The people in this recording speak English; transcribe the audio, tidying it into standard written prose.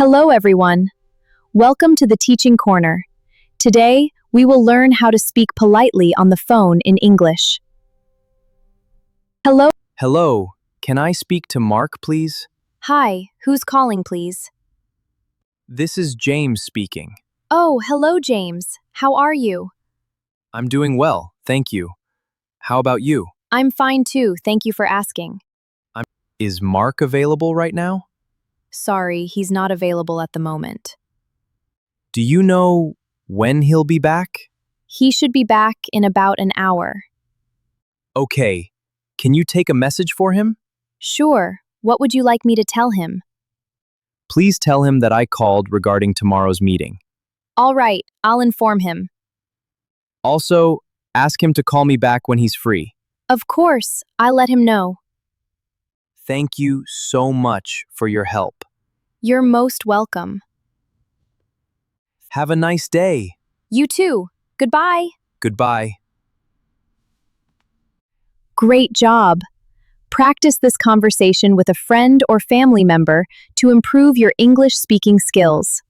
Hello, everyone. Welcome to the Teaching Corner. Today, we will learn how to speak politely on the phone in English. Hello. Hello, can I speak to Mark, please? Hi, who's calling, please? This is James speaking. Oh, hello, James. How are you? I'm doing well, thank you. How about you? I'm fine too, thank you for asking. Is Mark available right now? Sorry, he's not available at the moment. Do you know when he'll be back? He should be back in about an hour. Okay, can you take a message for him? Sure, what would you like me to tell him? Please tell him that I called regarding tomorrow's meeting. All right, I'll inform him. Also, ask him to call me back when he's free. Of course, I'll let him know. Thank you so much for your help. You're most welcome. Have a nice day. You too. Goodbye. Goodbye. Great job. Practice this conversation with a friend or family member to improve your English speaking skills.